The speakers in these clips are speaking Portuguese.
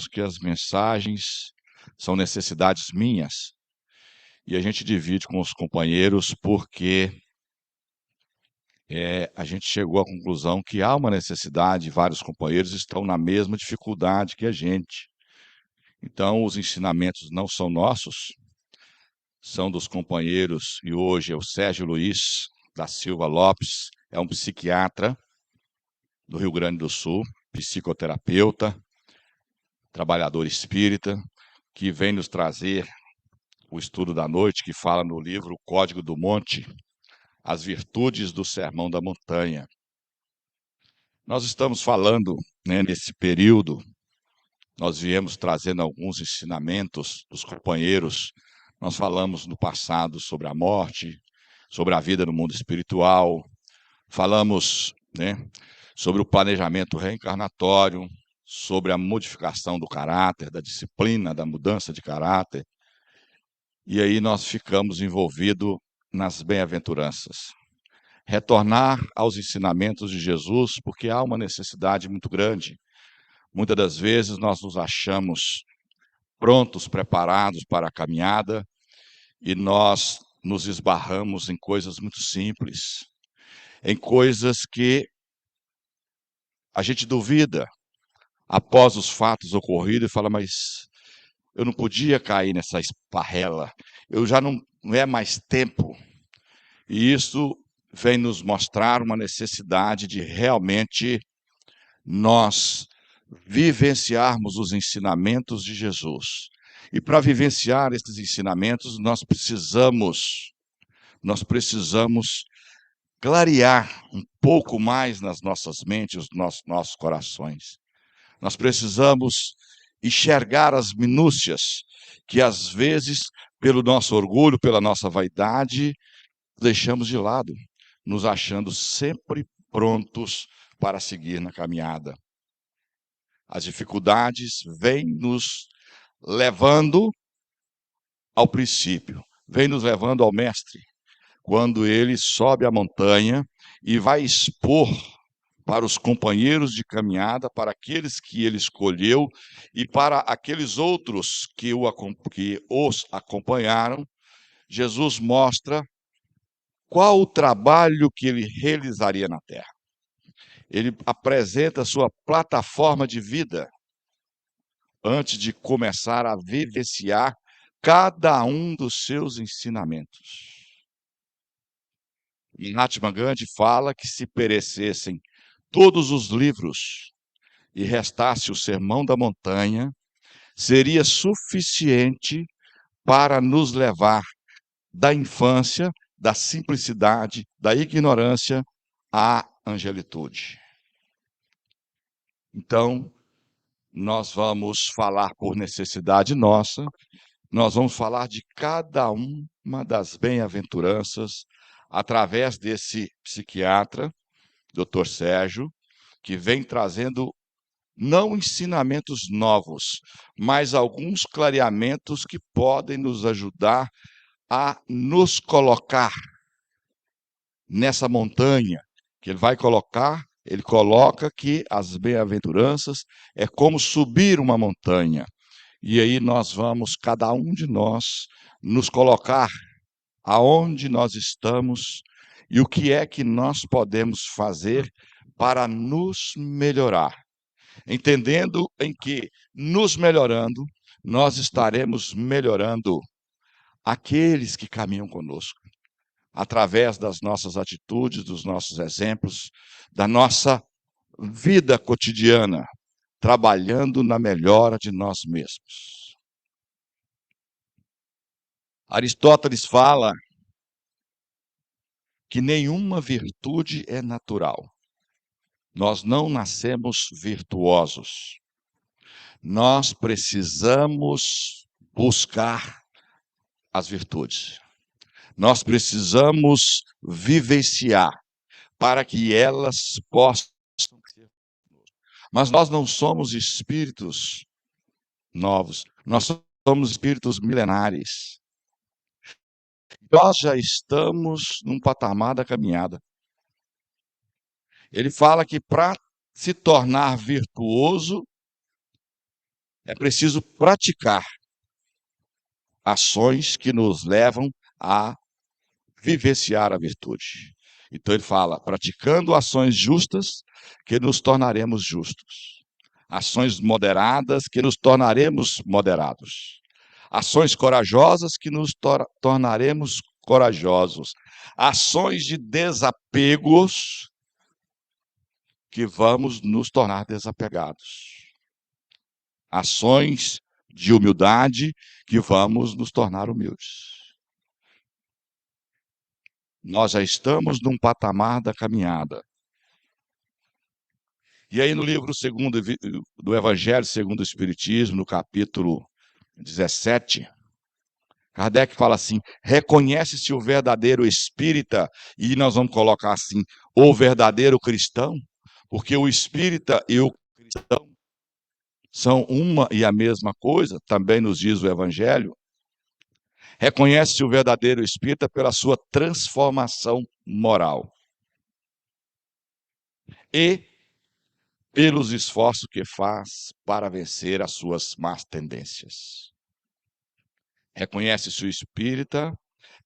que as mensagens são necessidades minhas, e a gente divide com os companheiros porque a gente chegou à conclusão que há uma necessidade, vários companheiros estão na mesma dificuldade que a gente. Então, os ensinamentos não são nossos, são dos companheiros, e hoje é o Sérgio Luiz da Silva Lopes, é um psiquiatra do Rio Grande do Sul, psicoterapeuta, trabalhador espírita, que vem nos trazer o estudo da noite, que fala no livro Código do Monte, as virtudes do Sermão da Montanha. Nós estamos falando, nesse período, nós viemos trazendo alguns ensinamentos dos companheiros. Nós falamos no passado sobre a morte, sobre a vida no mundo espiritual, falamos, sobre o planejamento reencarnatório, sobre a modificação do caráter, da disciplina, da mudança de caráter. E aí nós ficamos envolvidos nas bem-aventuranças. Retornar aos ensinamentos de Jesus, porque há uma necessidade muito grande. Muitas das vezes nós nos achamos prontos, preparados para a caminhada, e nós nos esbarramos em coisas muito simples, em coisas que a gente duvida após os fatos ocorridos e fala, mas eu não podia cair nessa esparrela, eu já não é mais tempo. E isso vem nos mostrar uma necessidade de realmente nós vivenciarmos os ensinamentos de Jesus. E para vivenciar esses ensinamentos, nós precisamos clarear um pouco mais nas nossas mentes, nos nossos corações. Nós precisamos enxergar as minúcias que, às vezes, pelo nosso orgulho, pela nossa vaidade, deixamos de lado, nos achando sempre prontos para seguir na caminhada. As dificuldades vêm nos levando ao princípio, vêm nos levando ao mestre, quando ele sobe a montanha e vai expor para os companheiros de caminhada, para aqueles que ele escolheu e para aqueles outros que os acompanharam. Jesus mostra qual o trabalho que ele realizaria na terra. Ele apresenta a sua plataforma de vida antes de começar a vivenciar cada um dos seus ensinamentos. E Mahatma Gandhi fala que se perecessem todos os livros e restasse o Sermão da Montanha, seria suficiente para nos levar da infância, da simplicidade, da ignorância à angelitude. Então, nós vamos falar por necessidade nossa, nós vamos falar de cada uma das bem-aventuranças através desse psiquiatra, Dr. Sérgio, que vem trazendo não ensinamentos novos, mas alguns clareamentos que podem nos ajudar a nos colocar nessa montanha que ele vai colocar. Ele coloca que as bem-aventuranças é como subir uma montanha. E aí nós vamos, cada um de nós, nos colocar aonde nós estamos e o que é que nós podemos fazer para nos melhorar. Entendendo em que, nos melhorando, nós estaremos melhorando aqueles que caminham conosco, através das nossas atitudes, dos nossos exemplos, da nossa vida cotidiana, trabalhando na melhora de nós mesmos. Aristóteles fala que nenhuma virtude é natural. Nós não nascemos virtuosos. Nós precisamos buscar as virtudes. Nós precisamos vivenciar para que elas possam ser. Mas nós não somos espíritos novos, nós somos espíritos milenares. Nós já estamos num patamar da caminhada. Ele fala que para se tornar virtuoso, É preciso praticar ações que nos levam a vivenciar a virtude. Então ele fala, praticando ações justas, que nos tornaremos justos. Ações moderadas, que nos tornaremos moderados. Ações corajosas, que nos tornaremos corajosos. Ações de desapegos, que vamos nos tornar desapegados. Ações de humildade, que vamos nos tornar humildes. Nós já estamos num patamar da caminhada. E aí no livro segundo do Evangelho segundo o Espiritismo, no capítulo 17, Kardec fala assim, reconhece-se o verdadeiro espírita, e nós vamos colocar assim, o verdadeiro cristão, porque o espírita e o cristão são uma e a mesma coisa, também nos diz o Evangelho. Reconhece-se o verdadeiro espírita pela sua transformação moral e pelos esforços que faz para vencer as suas más tendências. Reconhece-se o espírita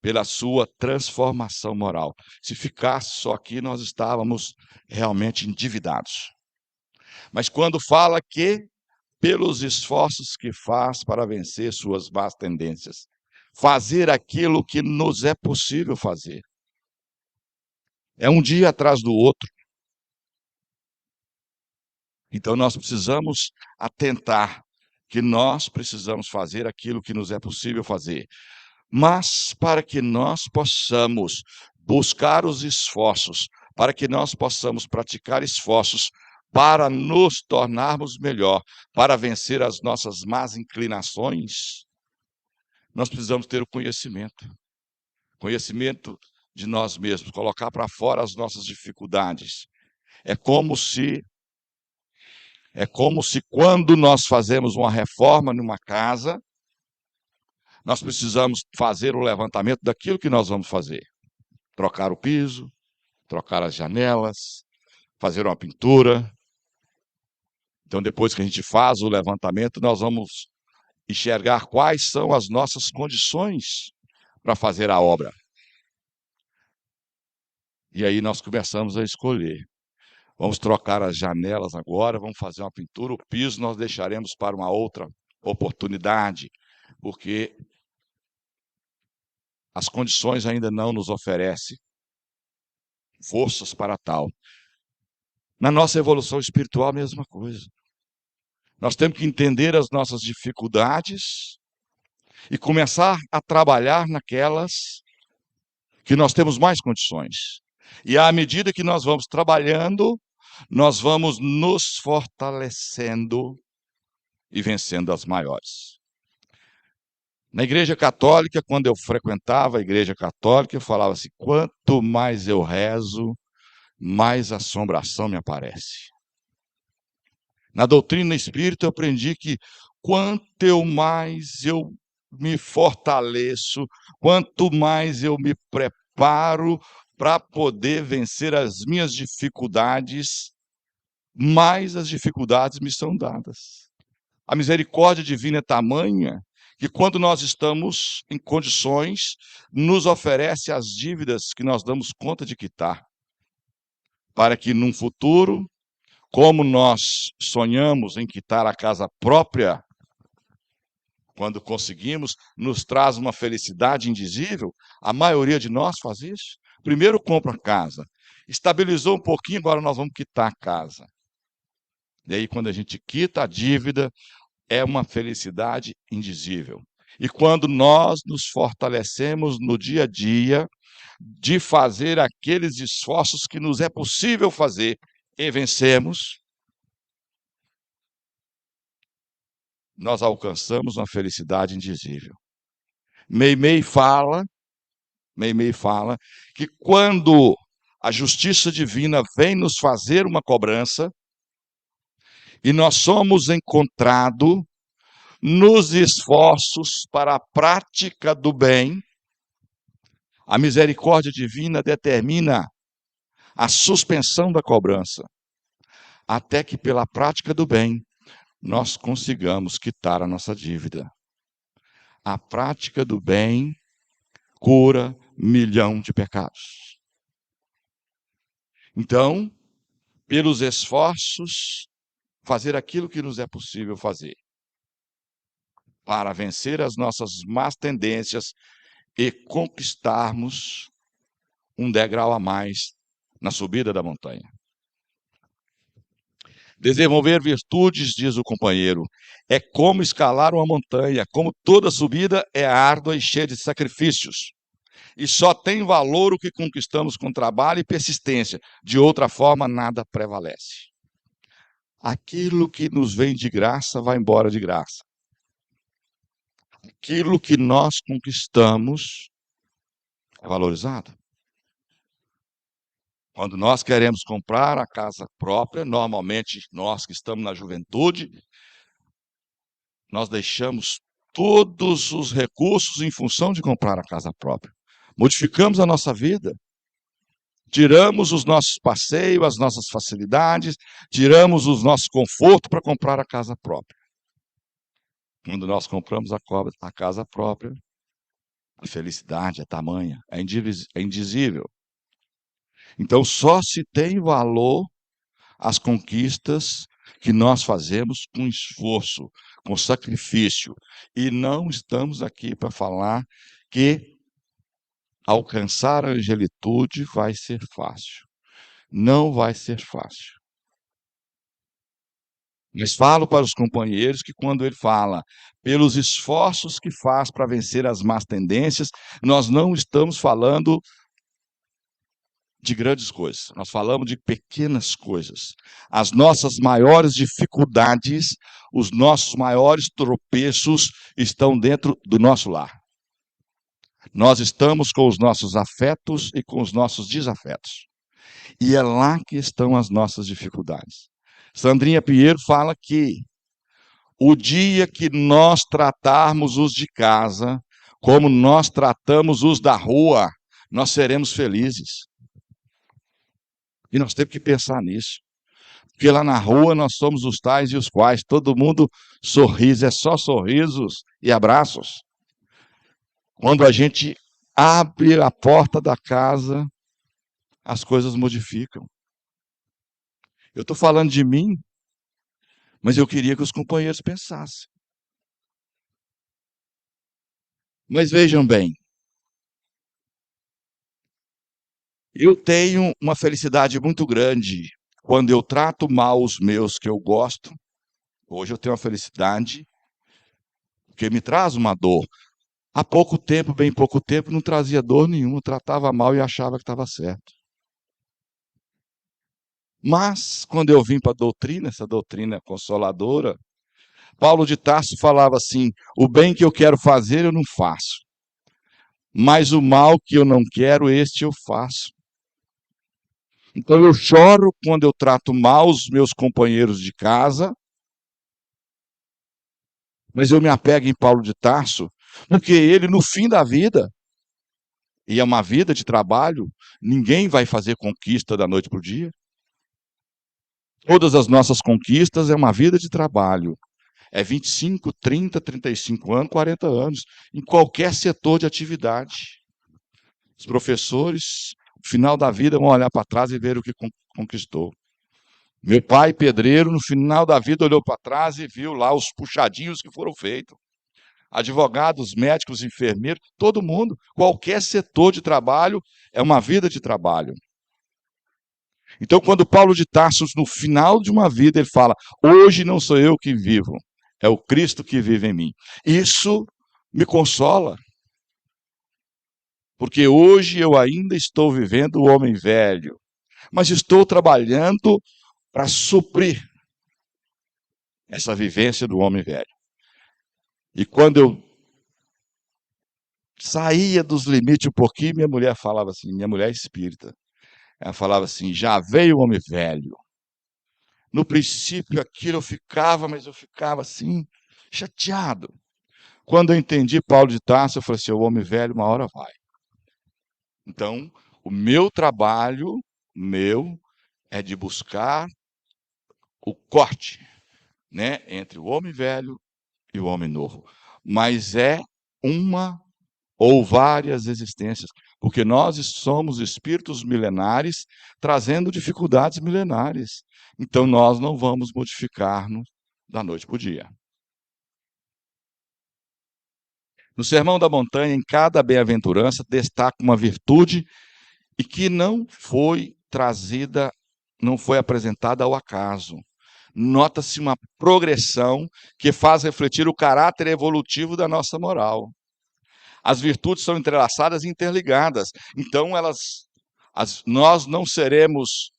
pela sua transformação moral. Se ficasse só aqui, nós estávamos realmente endividados. Mas quando fala que pelos esforços que faz para vencer suas más tendências, fazer aquilo que nos é possível fazer. É um dia atrás do outro. Então nós precisamos atentar que nós precisamos fazer aquilo que nos é possível fazer. Mas para que nós possamos buscar os esforços, para que nós possamos praticar esforços para nos tornarmos melhor, para vencer as nossas más inclinações, nós precisamos ter o conhecimento de nós mesmos, colocar para fora as nossas dificuldades. É como se quando nós fazemos uma reforma numa casa, nós precisamos fazer o levantamento daquilo que nós vamos fazer. Trocar o piso, trocar as janelas, fazer uma pintura. Então, depois que a gente faz o levantamento, nós vamos enxergar quais são as nossas condições para fazer a obra. E aí nós começamos a escolher. Vamos trocar as janelas agora, vamos fazer uma pintura, o piso nós deixaremos para uma outra oportunidade, porque as condições ainda não nos oferecem forças para tal. Na nossa evolução espiritual, a mesma coisa. Nós temos que entender as nossas dificuldades e começar a trabalhar naquelas que nós temos mais condições. E à medida que nós vamos trabalhando, nós vamos nos fortalecendo e vencendo as maiores. Na Igreja Católica, quando eu frequentava a Igreja Católica, eu falava assim, quanto mais eu rezo, mais assombração me aparece. Na doutrina espírita, eu aprendi que quanto mais eu me fortaleço, quanto mais eu me preparo para poder vencer as minhas dificuldades, mais as dificuldades me são dadas. A misericórdia divina é tamanha que quando nós estamos em condições, nos oferece as dívidas que nós damos conta de quitar, para que num futuro, como nós sonhamos em quitar a casa própria, quando conseguimos, nos traz uma felicidade indizível, a maioria de nós faz isso. Primeiro compra a casa, estabilizou um pouquinho, agora nós vamos quitar a casa. E aí quando a gente quita a dívida, é uma felicidade indizível. E quando nós nos fortalecemos no dia a dia, de fazer aqueles esforços que nos é possível fazer e vencemos, nós alcançamos uma felicidade indizível. Meimei fala que quando a justiça divina vem nos fazer uma cobrança e nós somos encontrados nos esforços para a prática do bem, a misericórdia divina determina a suspensão da cobrança, até que pela prática do bem nós consigamos quitar a nossa dívida. A prática do bem cura 1.000.000 de pecados. Então, pelos esforços, fazer aquilo que nos é possível fazer, para vencer as nossas más tendências e conquistarmos um degrau a mais na subida da montanha. Desenvolver virtudes, diz o companheiro, é como escalar uma montanha, como toda subida é árdua e cheia de sacrifícios. E só tem valor o que conquistamos com trabalho e persistência. De outra forma, nada prevalece. Aquilo que nos vem de graça vai embora de graça. Aquilo que nós conquistamos é valorizado. Quando nós queremos comprar a casa própria, normalmente nós que estamos na juventude, nós deixamos todos os recursos em função de comprar a casa própria. Modificamos a nossa vida, tiramos os nossos passeios, as nossas facilidades, tiramos os nossos confortos para comprar a casa própria. Quando nós compramos a casa própria, a felicidade é tamanha, é indizível. Então, só se tem valor as conquistas que nós fazemos com esforço, com sacrifício. E não estamos aqui para falar que alcançar a angelitude vai ser fácil. Não vai ser fácil. Mas falo para os companheiros que quando ele fala pelos esforços que faz para vencer as más tendências, nós não estamos falando de grandes coisas, nós falamos de pequenas coisas. As nossas maiores dificuldades, os nossos maiores tropeços estão dentro do nosso lar. Nós estamos com os nossos afetos e com os nossos desafetos. E é lá que estão as nossas dificuldades. Sandrinha Pinheiro fala que o dia que nós tratarmos os de casa como nós tratamos os da rua, nós seremos felizes. E nós temos que pensar nisso. Porque lá na rua nós somos os tais e os quais, todo mundo sorriso, é só sorrisos e abraços. Quando a gente abre a porta da casa, as coisas modificam. Eu estou falando de mim, mas eu queria que os companheiros pensassem. Mas vejam bem, eu tenho uma felicidade muito grande quando eu trato mal os meus que eu gosto. Hoje eu tenho uma felicidade que me traz uma dor. Há pouco tempo, bem pouco tempo, não trazia dor nenhuma, tratava mal e achava que estava certo. Mas, quando eu vim para a doutrina, essa doutrina consoladora, Paulo de Tarso falava assim: o bem que eu quero fazer eu não faço, mas o mal que eu não quero, este eu faço. Então eu choro quando eu trato mal os meus companheiros de casa, mas eu me apego em Paulo de Tarso, porque ele, no fim da vida, e é uma vida de trabalho, ninguém vai fazer conquista da noite para o dia. Todas as nossas conquistas é uma vida de trabalho. É 25, 30, 35 anos, 40 anos, em qualquer setor de atividade. Os professores, no final da vida, vão olhar para trás e ver o que conquistou. Meu pai, pedreiro, no final da vida, olhou para trás e viu lá os puxadinhos que foram feitos. Advogados, médicos, enfermeiros, todo mundo, qualquer setor de trabalho é uma vida de trabalho. Então, quando Paulo de Tarso, no final de uma vida, ele fala: hoje não sou eu que vivo, é o Cristo que vive em mim. Isso me consola, porque hoje eu ainda estou vivendo o homem velho, mas estou trabalhando para suprir essa vivência do homem velho. E quando eu saía dos limites um pouquinho, minha mulher falava assim, minha mulher é espírita, ela falava assim: já veio o homem velho. No princípio aquilo eu ficava, mas eu ficava assim, chateado. Quando eu entendi Paulo de Tarso, eu falei assim: o homem velho uma hora vai. Então, o meu trabalho, é de buscar o corte, né, entre o homem velho e o homem novo. Mas é uma ou várias existências, porque nós somos espíritos milenares trazendo dificuldades milenares. Então nós não vamos modificar-nos da noite para o dia. No Sermão da Montanha, em cada bem-aventurança, destaca uma virtude e que não foi trazida, não foi apresentada ao acaso. Nota-se uma progressão que faz refletir o caráter evolutivo da nossa moral. As virtudes são entrelaçadas e interligadas. Então, nós não seremos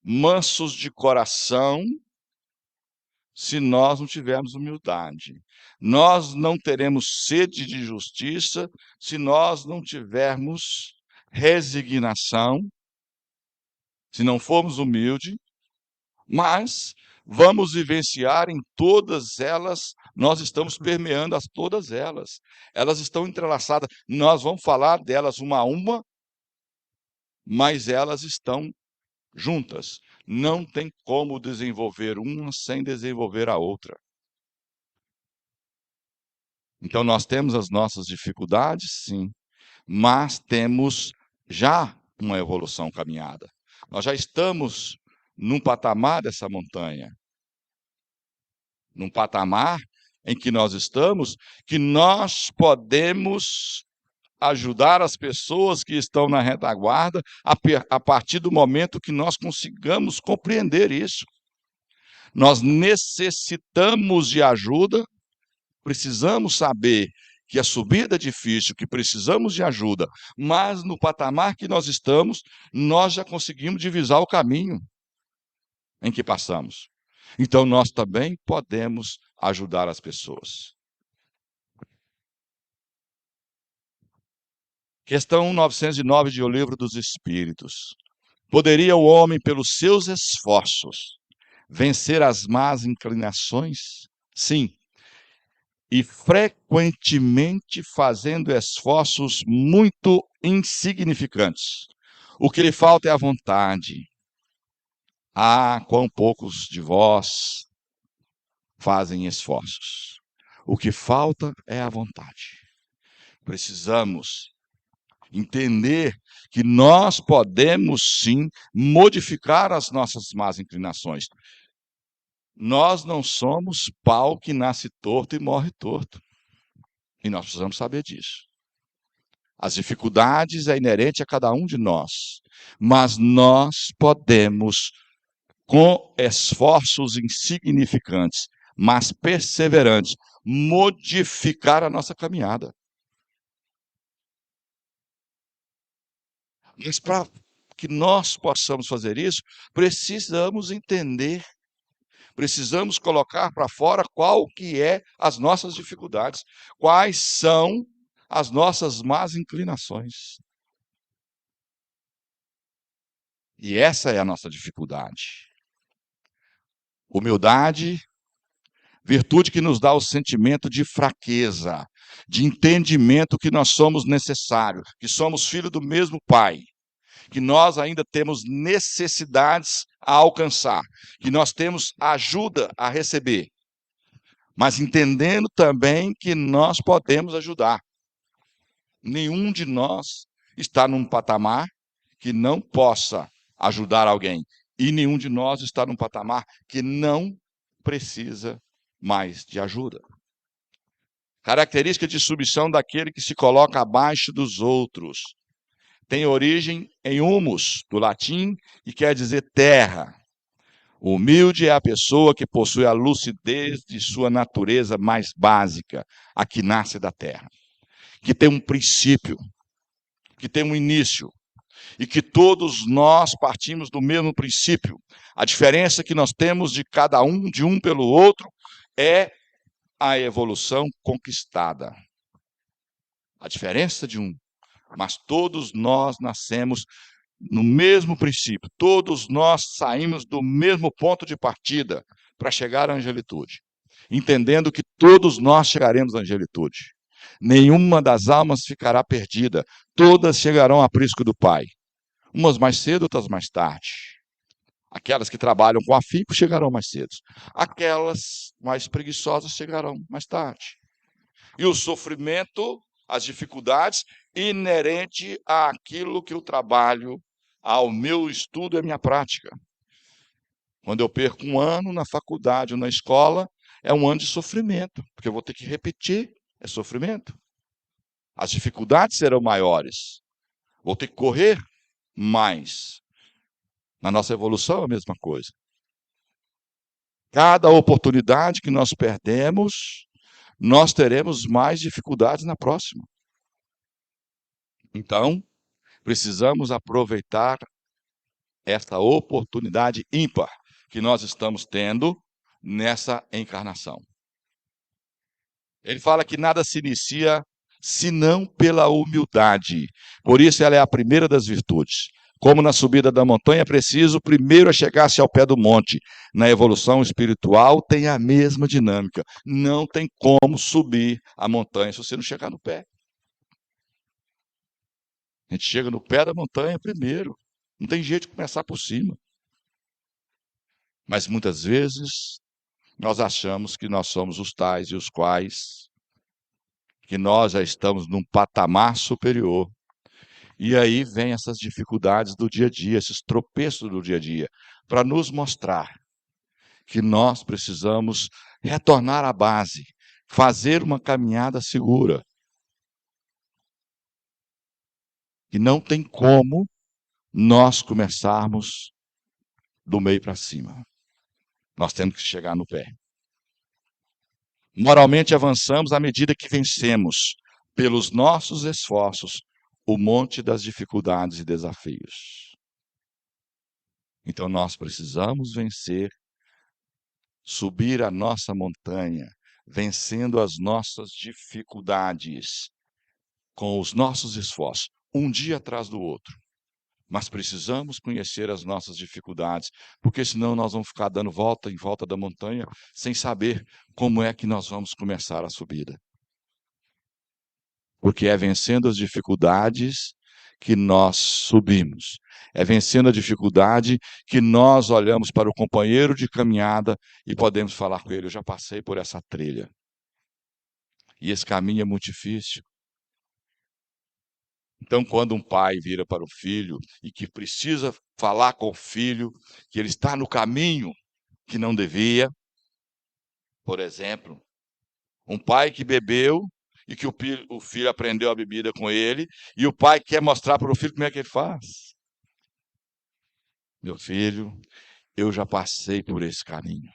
mansos de coração se nós não tivermos humildade. Nós não teremos sede de justiça se nós não tivermos resignação, se não formos humildes, mas vamos vivenciar em todas elas, nós estamos permeando todas elas. Elas estão entrelaçadas. Nós vamos falar delas uma a uma, mas elas estão juntas. Não tem como desenvolver uma sem desenvolver a outra. Então, nós temos as nossas dificuldades, sim, mas temos já uma evolução caminhada. Nós já estamos num patamar dessa montanha, num patamar em que nós estamos, que nós podemos ajudar as pessoas que estão na retaguarda a partir do momento que nós consigamos compreender isso. Nós necessitamos de ajuda, precisamos saber que a subida é difícil, que precisamos de ajuda, mas no patamar que nós estamos, nós já conseguimos divisar o caminho em que passamos. Então, nós também podemos ajudar as pessoas. Questão 909 de O Livro dos Espíritos. Poderia o homem, pelos seus esforços, vencer as más inclinações? Sim. E frequentemente fazendo esforços muito insignificantes. O que lhe falta é a vontade. Ah, quão poucos de vós fazem esforços. O que falta é a vontade. Precisamos entender que nós podemos sim modificar as nossas más inclinações. Nós não somos pau que nasce torto e morre torto. E nós precisamos saber disso. As dificuldades é inerente a cada um de nós, mas nós podemos, com esforços insignificantes, mas perseverantes, modificar a nossa caminhada. Mas para que nós possamos fazer isso, precisamos entender, precisamos colocar para fora qual que é as nossas dificuldades, quais são as nossas más inclinações. E essa é a nossa dificuldade. Humildade, virtude que nos dá o sentimento de fraqueza, de entendimento que nós somos necessários, que somos filhos do mesmo Pai, que nós ainda temos necessidades a alcançar, que nós temos ajuda a receber, mas entendendo também que nós podemos ajudar. Nenhum de nós está num patamar que não possa ajudar alguém, e nenhum de nós está num patamar que não precisa mais de ajuda. Característica de submissão daquele que se coloca abaixo dos outros. Tem origem em humus, do latim, e quer dizer terra. O humilde é a pessoa que possui a lucidez de sua natureza mais básica, a que nasce da terra, que tem um princípio, que tem um início, e que todos nós partimos do mesmo princípio. A diferença que nós temos de cada um, de um pelo outro, é a evolução conquistada. A diferença de um. Mas todos nós nascemos no mesmo princípio. Todos nós saímos do mesmo ponto de partida para chegar à angelitude. Entendendo que todos nós chegaremos à angelitude. Nenhuma das almas ficará perdida. Todas chegarão ao aprisco do Pai. Umas mais cedo, outras mais tarde. Aquelas que trabalham com afinco chegarão mais cedo. Aquelas mais preguiçosas chegarão mais tarde. E o sofrimento, as dificuldades, inerente àquilo que eu trabalho, ao meu estudo e à minha prática. Quando eu perco um ano na faculdade ou na escola, é um ano de sofrimento, porque eu vou ter que repetir, é sofrimento. As dificuldades serão maiores, vou ter que correr mais. Na nossa evolução, é a mesma coisa. Cada oportunidade que nós perdemos, nós teremos mais dificuldades na próxima. Então, precisamos aproveitar esta oportunidade ímpar que nós estamos tendo nessa encarnação. Ele fala que nada se inicia senão pela humildade. Por isso ela é a primeira das virtudes. Como na subida da montanha é preciso primeiro chegar-se ao pé do monte. Na evolução espiritual tem a mesma dinâmica. Não tem como subir a montanha se você não chegar no pé. A gente chega no pé da montanha primeiro. Não tem jeito de começar por cima. Mas muitas vezes nós achamos que nós somos os tais e os quais, que nós já estamos num patamar superior. E aí vem essas dificuldades do dia a dia, esses tropeços do dia a dia, para nos mostrar que nós precisamos retornar à base, fazer uma caminhada segura. E não tem como nós começarmos do meio para cima. Nós temos que chegar no pé. Moralmente avançamos à medida que vencemos, pelos nossos esforços, o monte das dificuldades e desafios. Então nós precisamos vencer, subir a nossa montanha, vencendo as nossas dificuldades, com os nossos esforços, um dia atrás do outro. Mas precisamos conhecer as nossas dificuldades, porque senão nós vamos ficar dando volta em volta da montanha, sem saber como é que nós vamos começar a subida. Porque é vencendo as dificuldades que nós subimos. É vencendo a dificuldade que nós olhamos para o companheiro de caminhada e podemos falar com ele: eu já passei por essa trilha. E esse caminho é muito difícil. Então, quando um pai vira para o filho e que precisa falar com o filho que ele está no caminho que não devia, por exemplo, um pai que bebeu e que o filho aprendeu a bebida com ele, e o pai quer mostrar para o filho como é que ele faz. Meu filho, eu já passei por esse caminho.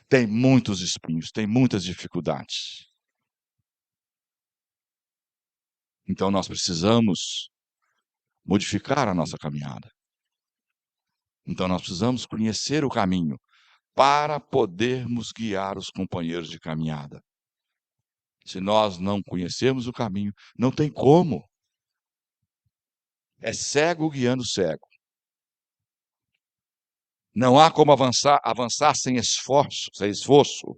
Tem muitos espinhos, tem muitas dificuldades. Então nós precisamos modificar a nossa caminhada. Então nós precisamos conhecer o caminho para podermos guiar os companheiros de caminhada. Se nós não conhecermos o caminho, não tem como. É cego guiando cego. Não há como avançar sem esforço,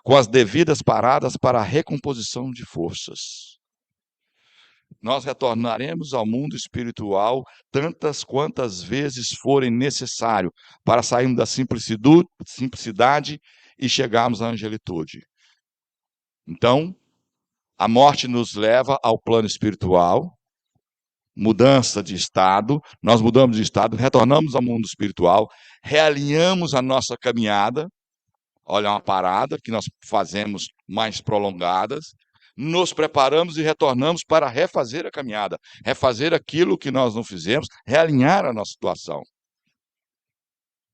com as devidas paradas para a recomposição de forças. Nós retornaremos ao mundo espiritual tantas quantas vezes forem necessário para sairmos da simplicidade e chegarmos à angelitude. Então, a morte nos leva ao plano espiritual, mudança de estado, nós mudamos de estado, retornamos ao mundo espiritual, realinhamos a nossa caminhada, olha, uma parada que nós fazemos mais prolongadas, nos preparamos e retornamos para refazer a caminhada, refazer aquilo que nós não fizemos, realinhar a nossa situação.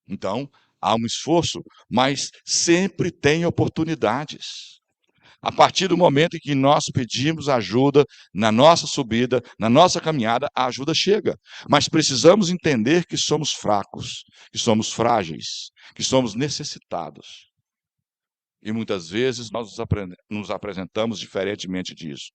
Então, há um esforço, mas sempre tem oportunidades. A partir do momento em que nós pedimos ajuda na nossa subida, na nossa caminhada, a ajuda chega. Mas precisamos entender que somos fracos, que somos frágeis, que somos necessitados. E muitas vezes nós nos apresentamos diferentemente disso.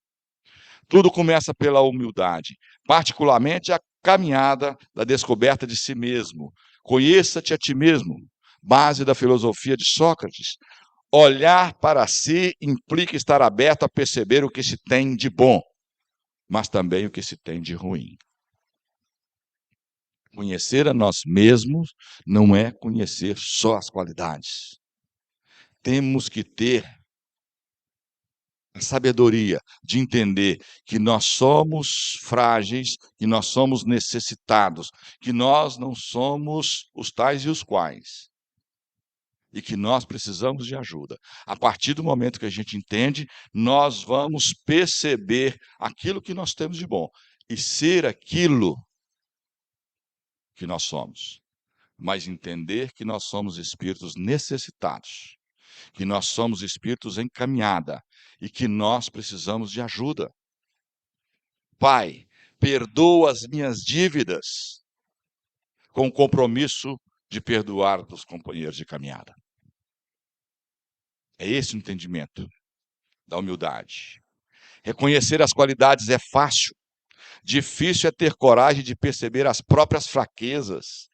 Tudo começa pela humildade, particularmente a caminhada da descoberta de si mesmo. Conheça-te a ti mesmo, base da filosofia de Sócrates. Olhar para si implica estar aberto a perceber o que se tem de bom, mas também o que se tem de ruim. Conhecer a nós mesmos não é conhecer só as qualidades. Temos que ter a sabedoria de entender que nós somos frágeis, que nós somos necessitados, que nós não somos os tais e os quais, e que nós precisamos de ajuda. A partir do momento que a gente entende, nós vamos perceber aquilo que nós temos de bom e ser aquilo que nós somos, mas entender que nós somos espíritos necessitados, que nós somos espíritos em caminhada e que nós precisamos de ajuda. Pai, perdoa as minhas dívidas, com o compromisso de perdoar os companheiros de caminhada. É esse o entendimento da humildade. Reconhecer as qualidades é fácil, difícil é ter coragem de perceber as próprias fraquezas.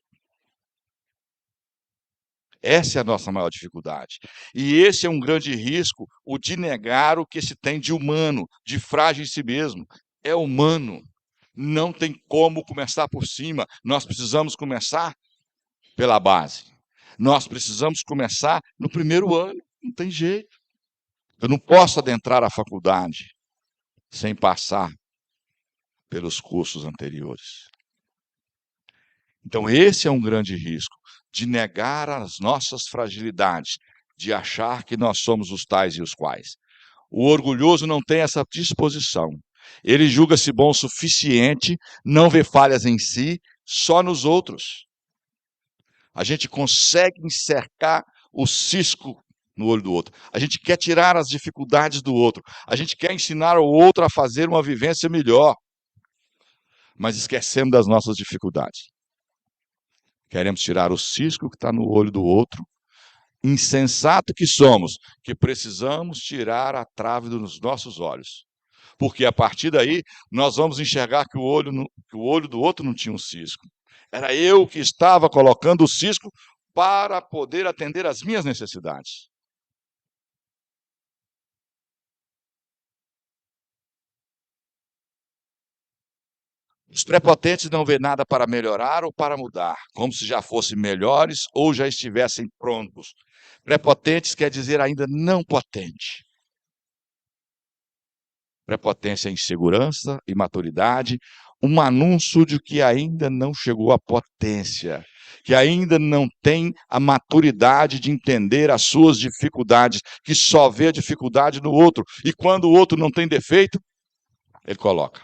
Essa é a nossa maior dificuldade. E esse é um grande risco, o de negar o que se tem de humano, de frágil em si mesmo. É humano. Não tem como começar por cima. Nós precisamos começar pela base. Nós precisamos começar no primeiro ano. Não tem jeito. Eu não posso adentrar a faculdade sem passar pelos cursos anteriores. Então, esse é um grande risco, de negar as nossas fragilidades, de achar que nós somos os tais e os quais. O orgulhoso não tem essa disposição. Ele julga-se bom o suficiente, não vê falhas em si, só nos outros. A gente consegue encercar o cisco no olho do outro. A gente quer tirar as dificuldades do outro. A gente quer ensinar ao outro a fazer uma vivência melhor. Mas esquecemos das nossas dificuldades. Queremos tirar o cisco que está no olho do outro. Insensato que somos, que precisamos tirar a trave dos nossos olhos. Porque a partir daí nós vamos enxergar que o olho do outro não tinha um cisco. Era eu que estava colocando o cisco para poder atender às minhas necessidades. Os prepotentes não vêem nada para melhorar ou para mudar, como se já fossem melhores ou já estivessem prontos. Prepotentes quer dizer ainda não potente. Prepotência é insegurança, imaturidade, um anúncio de que ainda não chegou à potência, que ainda não tem a maturidade de entender as suas dificuldades, que só vê a dificuldade no outro. E quando o outro não tem defeito, ele coloca.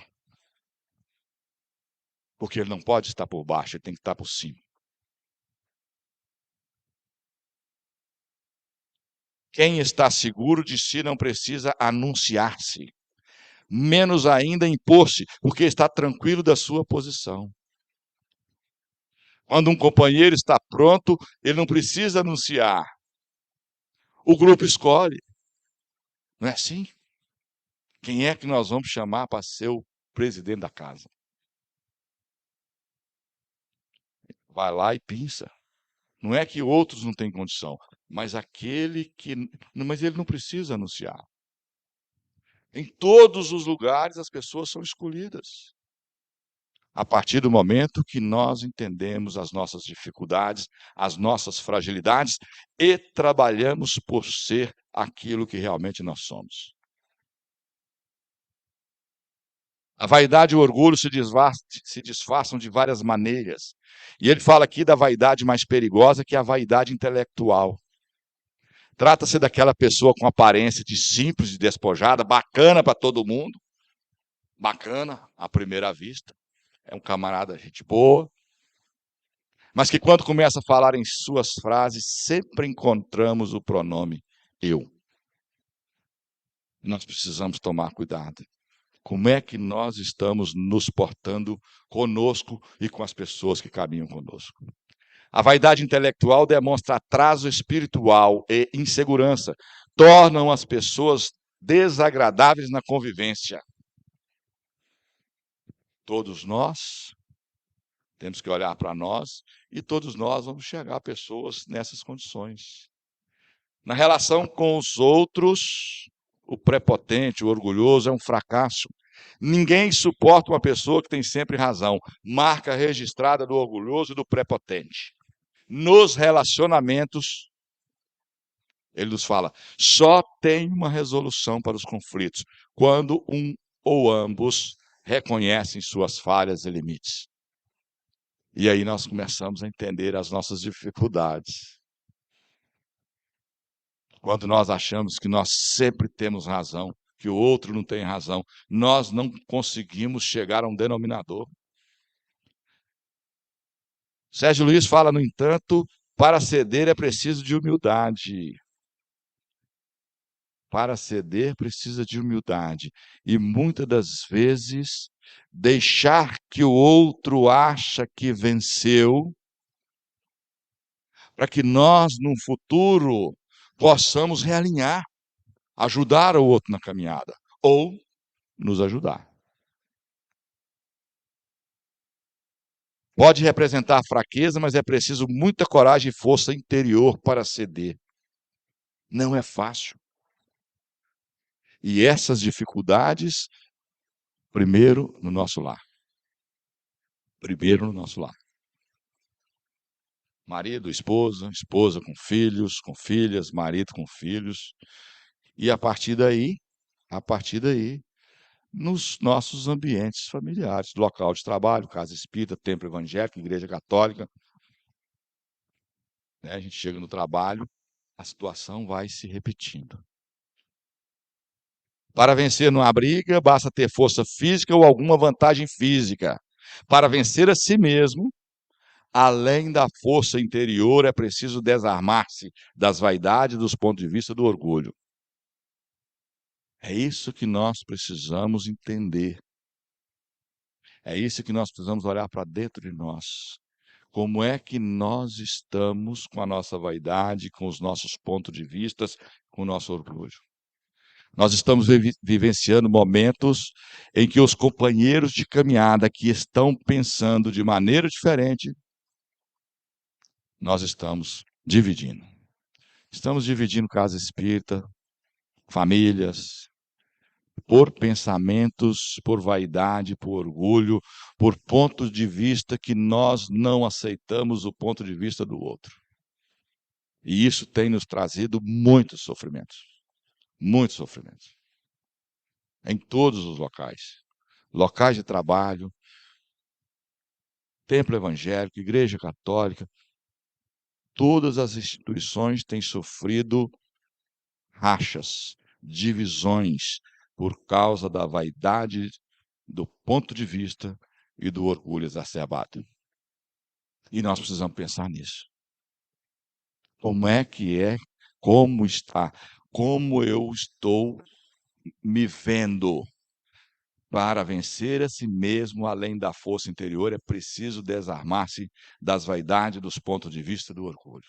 Porque ele não pode estar por baixo, ele tem que estar por cima. Quem está seguro de si não precisa anunciar-se, menos ainda impor-se, porque está tranquilo da sua posição. Quando um companheiro está pronto, ele não precisa anunciar. O grupo escolhe. Não é assim? Quem é que nós vamos chamar para ser o presidente da casa? Vai lá e pensa. Não é que outros não têm condição, mas aquele que. Mas ele não precisa anunciar. Em todos os lugares as pessoas são escolhidas. A partir do momento que nós entendemos as nossas dificuldades, as nossas fragilidades e trabalhamos por ser aquilo que realmente nós somos. A vaidade e o orgulho se disfarçam de várias maneiras. E ele fala aqui da vaidade mais perigosa, que é a vaidade intelectual. Trata-se daquela pessoa com aparência de simples, de despojada, bacana para todo mundo, bacana à primeira vista, é um camarada gente boa, mas que quando começa a falar em suas frases, sempre encontramos o pronome eu. Nós precisamos tomar cuidado. Como é que nós estamos nos portando conosco e com as pessoas que caminham conosco? A vaidade intelectual demonstra atraso espiritual e insegurança, tornam as pessoas desagradáveis na convivência. Todos nós temos que olhar para nós e todos nós vamos chegar a pessoas nessas condições. Na relação com os outros, o prepotente, o orgulhoso é um fracasso. Ninguém suporta uma pessoa que tem sempre razão. Marca registrada do orgulhoso e do prepotente. Nos relacionamentos, ele nos fala, só tem uma resolução para os conflitos, quando um ou ambos reconhecem suas falhas e limites. E aí nós começamos a entender as nossas dificuldades. Quando nós achamos que nós sempre temos razão, que o outro não tem razão, nós não conseguimos chegar a um denominador. Sérgio Luiz fala, no entanto, para ceder é preciso de humildade. Para ceder precisa de humildade. E muitas das vezes, deixar que o outro acha que venceu, para que nós, no futuro, possamos realinhar, ajudar o outro na caminhada, ou nos ajudar. Pode representar fraqueza, mas é preciso muita coragem e força interior para ceder. Não é fácil. E essas dificuldades, primeiro no nosso lar. Primeiro no nosso lar. Marido, esposa, esposa com filhos, com filhas, marido com filhos. E a partir daí, nos nossos ambientes familiares, local de trabalho, casa espírita, templo evangélico, igreja católica. Né? A gente chega no trabalho, a situação vai se repetindo. Para vencer numa briga, basta ter força física ou alguma vantagem física. Para vencer a si mesmo, além da força interior, é preciso desarmar-se das vaidades e dos pontos de vista do orgulho. É isso que nós precisamos entender. É isso que nós precisamos olhar para dentro de nós. Como é que nós estamos com a nossa vaidade, com os nossos pontos de vista, com o nosso orgulho? Nós estamos vivenciando momentos em que os companheiros de caminhada que estão pensando de maneira diferente, nós estamos dividindo. Estamos dividindo casa espírita, famílias, por pensamentos, por vaidade, por orgulho, por pontos de vista que nós não aceitamos o ponto de vista do outro. E isso tem nos trazido muitos sofrimentos. Muitos sofrimentos. Em todos os locais. Locais de trabalho, templo evangélico, igreja católica, todas as instituições têm sofrido rachas, divisões, por causa da vaidade, do ponto de vista e do orgulho exacerbado. E nós precisamos pensar nisso. Como está, como eu estou me vendo. Para vencer a si mesmo, além da força interior, é preciso desarmar-se das vaidades, dos pontos de vista do orgulho.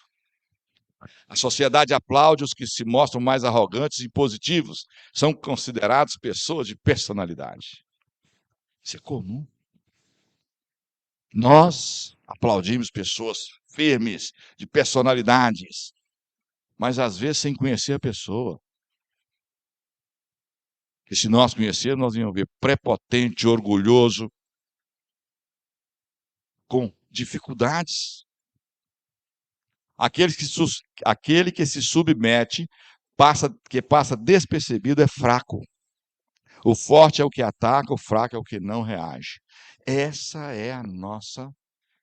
A sociedade aplaude os que se mostram mais arrogantes e positivos. São considerados pessoas de personalidade. Isso é comum. Nós aplaudimos pessoas firmes, de personalidades, mas às vezes sem conhecer a pessoa. E se nós conhecermos, nós íamos ver prepotente, orgulhoso, com dificuldades. Aquele que se submete, que passa despercebido, é fraco. O forte é o que ataca, o fraco é o que não reage. Essa é a nossa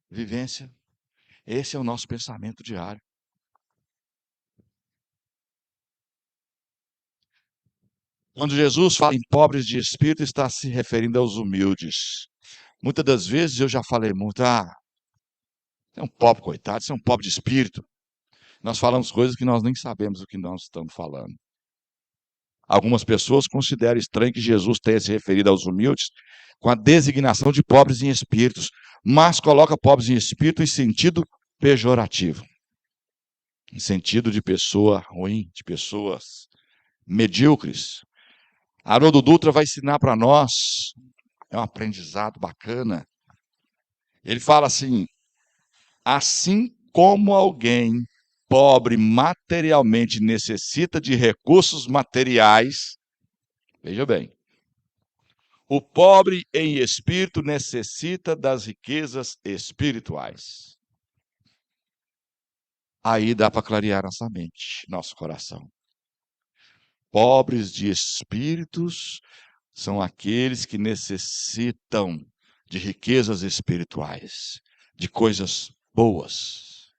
vivência. Esse é o nosso pensamento diário. Quando Jesus fala em pobres de espírito, está se referindo aos humildes. Muitas das vezes eu já falei muito, você é um pobre coitado, você é um pobre de espírito. Nós falamos coisas que nós nem sabemos o que nós estamos falando. Algumas pessoas consideram estranho que Jesus tenha se referido aos humildes com a designação de pobres em espíritos, mas coloca pobres em espírito em sentido pejorativo, em sentido de pessoa ruim, de pessoas medíocres. Haroldo Dutra vai ensinar para nós, é um aprendizado bacana. Ele fala assim como alguém pobre materialmente necessita de recursos materiais, veja bem, O pobre em espírito necessita das riquezas espirituais. Aí dá para clarear nossa mente, nosso coração. Pobres de espíritos são aqueles que necessitam de riquezas espirituais, de coisas boas.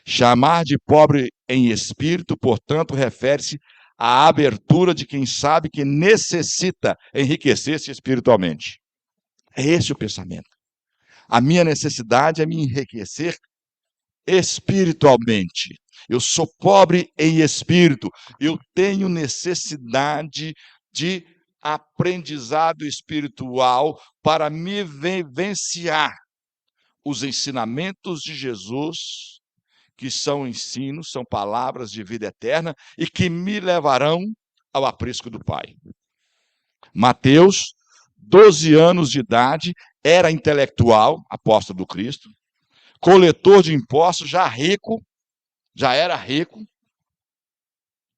Chamar de pobre em espírito, portanto, refere-se à abertura de quem sabe que necessita enriquecer-se espiritualmente. É esse o pensamento. A minha necessidade é me enriquecer espiritualmente. Eu sou pobre em espírito. Eu tenho necessidade de aprendizado espiritual para me vivenciar os ensinamentos de Jesus, que são ensinos, são palavras de vida eterna e que me levarão ao aprisco do Pai. Mateus, 12 anos de idade, era intelectual, apóstolo do Cristo, coletor de impostos, já rico, já era rico,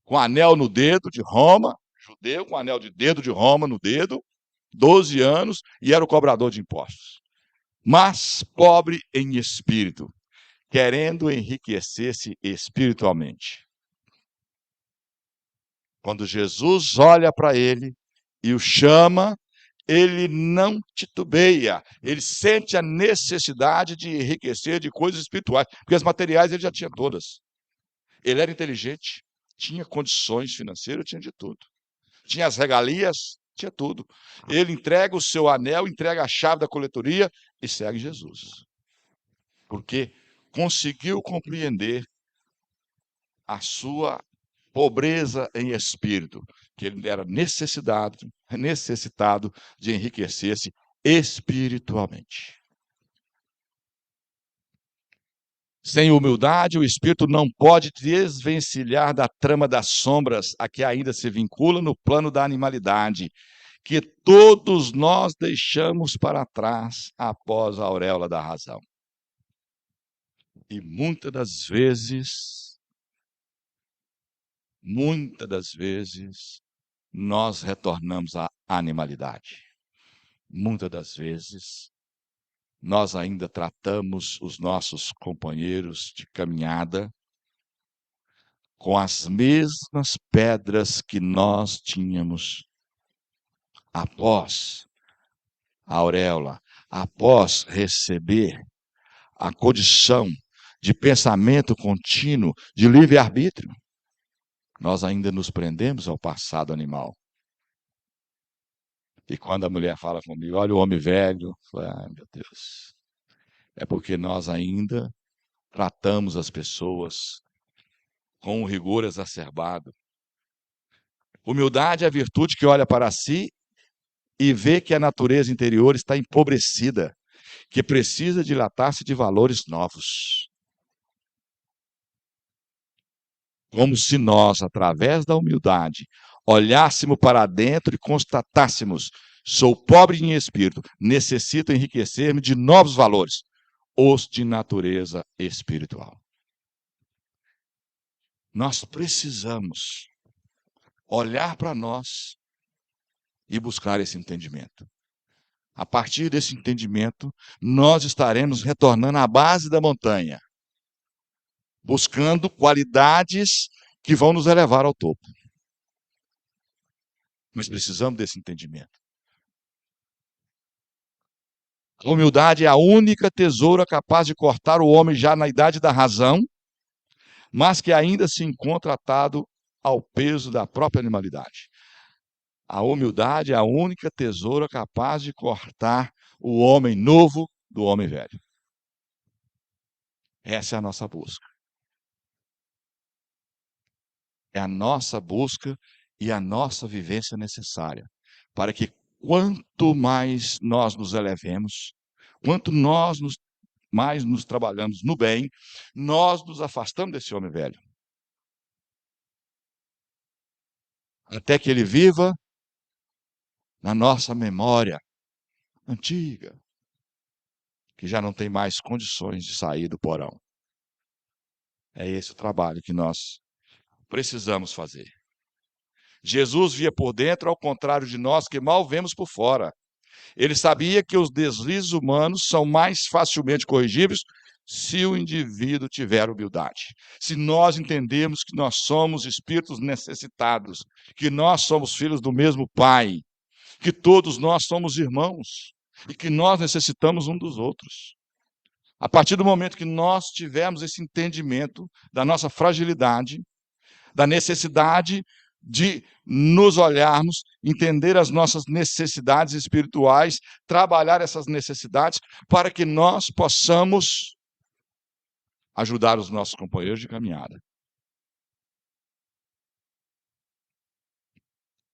com anel no dedo de Roma, judeu, com anel de dedo de Roma no dedo, 12 anos, e era o cobrador de impostos. Mas pobre em espírito, querendo enriquecer-se espiritualmente. Quando Jesus olha para ele e o chama, ele não titubeia, ele sente a necessidade de enriquecer de coisas espirituais, porque as materiais ele já tinha todas. Ele era inteligente, tinha condições financeiras, tinha de tudo. Tinha as regalias, tinha tudo. Ele entrega o seu anel, entrega a chave da coletoria e segue Jesus. Porque conseguiu compreender a sua pobreza em espírito, que ele era necessitado de enriquecer-se espiritualmente. Sem humildade, o espírito não pode desvencilhar da trama das sombras a que ainda se vincula no plano da animalidade, que todos nós deixamos para trás após a auréola da razão. E muitas das vezes, nós retornamos à animalidade. Muitas das vezes, nós ainda tratamos os nossos companheiros de caminhada com as mesmas pedras que nós tínhamos após a auréola, após receber a condição de pensamento contínuo, de livre-arbítrio. Nós ainda nos prendemos ao passado animal. E quando a mulher fala comigo, olha o homem velho, eu falo, ai meu Deus, é porque nós ainda tratamos as pessoas com um rigor exacerbado. Humildade é a virtude que olha para si e vê que a natureza interior está empobrecida, que precisa dilatar-se de valores novos. Como se nós, através da humildade, olhássemos para dentro e constatássemos: sou pobre em espírito, necessito enriquecer-me de novos valores, os de natureza espiritual. Nós precisamos olhar para nós e buscar esse entendimento. A partir desse entendimento, nós estaremos retornando à base da montanha, buscando qualidades que vão nos elevar ao topo. Mas precisamos desse entendimento. A humildade é a única tesoura capaz de cortar o homem já na idade da razão, mas que ainda se encontra atado ao peso da própria animalidade. A humildade é a única tesoura capaz de cortar o homem novo do homem velho. Essa é a nossa busca. É a nossa busca e a nossa vivência necessária para que quanto mais nós nos elevemos, quanto mais nos trabalhamos no bem, nós nos afastamos desse homem velho. Até que ele viva na nossa memória antiga, que já não tem mais condições de sair do porão. É esse o trabalho que nós precisamos fazer. Jesus via por dentro, ao contrário de nós que mal vemos por fora. Ele sabia que os deslizes humanos são mais facilmente corrigíveis se o indivíduo tiver humildade. Se nós entendemos que nós somos espíritos necessitados, que nós somos filhos do mesmo Pai, que todos nós somos irmãos e que nós necessitamos um dos outros. A partir do momento que nós tivermos esse entendimento da nossa fragilidade, da necessidade de nos olharmos, entender as nossas necessidades espirituais, trabalhar essas necessidades para que nós possamos ajudar os nossos companheiros de caminhada.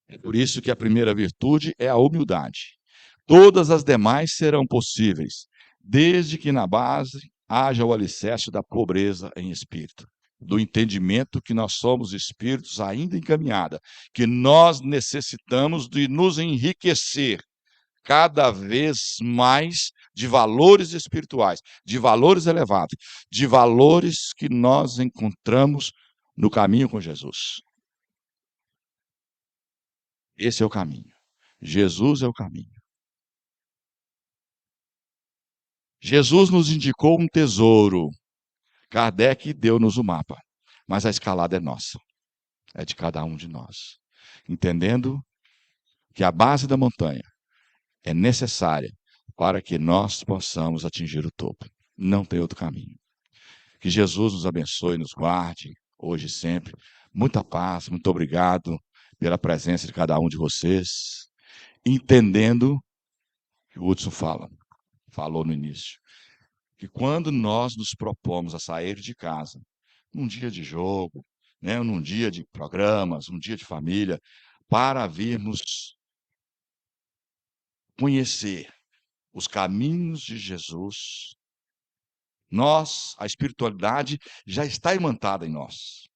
É por isso que a primeira virtude é a humildade. Todas as demais serão possíveis, desde que na base haja o alicerce da pobreza em espírito, do entendimento que nós somos espíritos ainda em caminhada, que nós necessitamos de nos enriquecer cada vez mais de valores espirituais, de valores elevados, de valores que nós encontramos no caminho com Jesus. Esse é o caminho. Jesus é o caminho. Jesus nos indicou um tesouro. Kardec deu-nos o mapa, mas a escalada é nossa, é de cada um de nós. Entendendo que a base da montanha é necessária para que nós possamos atingir o topo. Não tem outro caminho. Que Jesus nos abençoe e nos guarde, hoje e sempre. Muita paz, muito obrigado pela presença de cada um de vocês, entendendo que o Hudson falou no início, que quando nós nos propomos a sair de casa, num dia de jogo, né, num dia de programas, um dia de família, para virmos conhecer os caminhos de Jesus, a espiritualidade já está imantada em nós.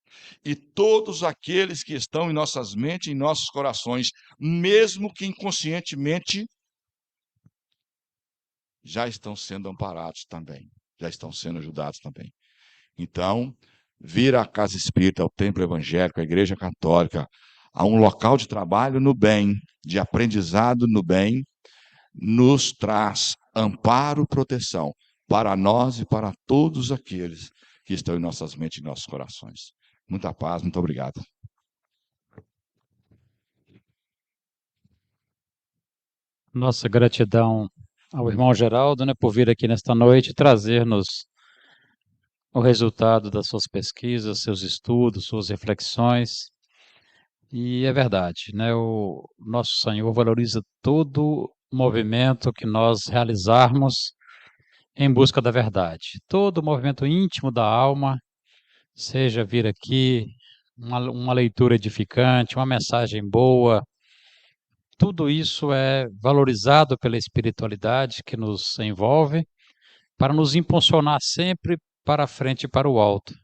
E todos aqueles que estão em nossas mentes, em nossos corações, mesmo que inconscientemente, já estão sendo amparados também, já estão sendo ajudados também. Então, vir à casa espírita, ao templo evangélico, à igreja católica, a um local de trabalho no bem, de aprendizado no bem, nos traz amparo, proteção para nós e para todos aqueles que estão em nossas mentes e nossos corações. Muita paz, muito obrigado. Nossa gratidão ao irmão Geraldo, né, por vir aqui nesta noite trazer-nos o resultado das suas pesquisas, seus estudos, suas reflexões. E é verdade, né, o nosso Senhor valoriza todo movimento que nós realizarmos em busca da verdade. Todo movimento íntimo da alma, seja vir aqui, uma leitura edificante, uma mensagem boa, tudo isso é valorizado pela espiritualidade que nos envolve para nos impulsionar sempre para frente e para o alto.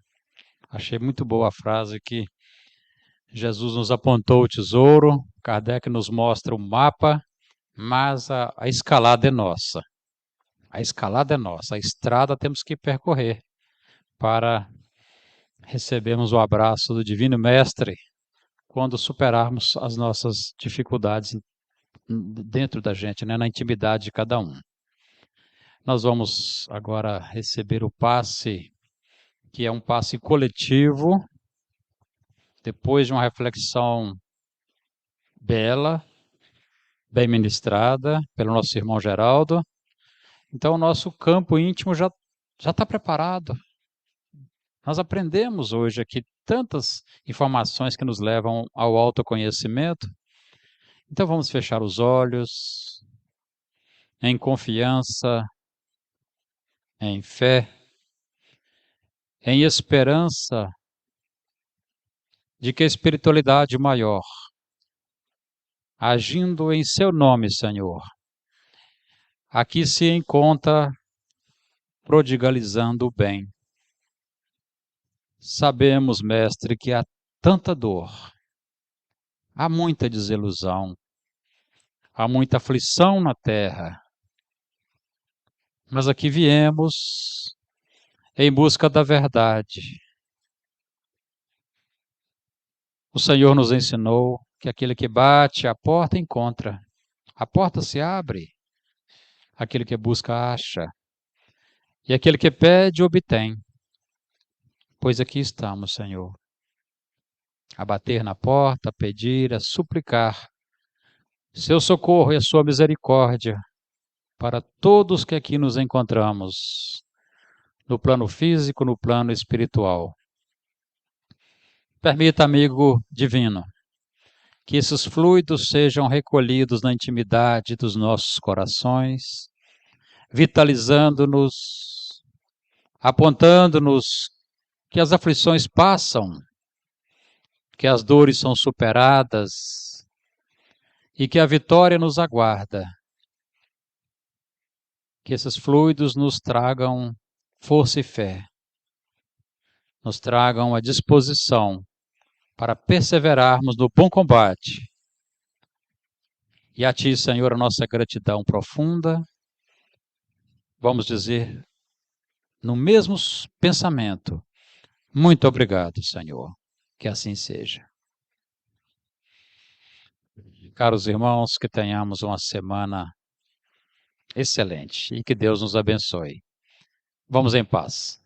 Achei muito boa a frase que Jesus nos apontou o tesouro, Kardec nos mostra o mapa, mas a escalada é nossa. A escalada é nossa, a estrada temos que percorrer para recebermos o abraço do Divino Mestre quando superarmos as nossas dificuldades dentro da gente, né, na intimidade de cada um. Nós vamos agora receber o passe, que é um passe coletivo, depois de uma reflexão bela, bem ministrada pelo nosso irmão Geraldo. Então, o nosso campo íntimo já está preparado. Nós aprendemos hoje aqui tantas informações que nos levam ao autoconhecimento. Então, vamos fechar os olhos, em confiança, em fé, em esperança de que a espiritualidade maior, agindo em seu nome, Senhor, aqui se encontra prodigalizando o bem. Sabemos, Mestre, que há tanta dor, há muita desilusão, há muita aflição na terra, mas aqui viemos em busca da verdade. O Senhor nos ensinou que aquele que bate a porta encontra. A porta se abre, aquele que busca acha, e aquele que pede obtém. Pois aqui estamos, Senhor, a bater na porta, a pedir, a suplicar seu socorro e a sua misericórdia para todos que aqui nos encontramos, no plano físico, no plano espiritual. Permita, amigo divino, que esses fluidos sejam recolhidos na intimidade dos nossos corações, vitalizando-nos, apontando-nos que as aflições passam, que as dores são superadas e que a vitória nos aguarda. Que esses fluidos nos tragam força e fé, nos tragam a disposição para perseverarmos no bom combate. E a Ti, Senhor, a nossa gratidão profunda. Vamos dizer, no mesmo pensamento, muito obrigado, Senhor. Que assim seja. Caros irmãos, que tenhamos uma semana excelente e que Deus nos abençoe. Vamos em paz.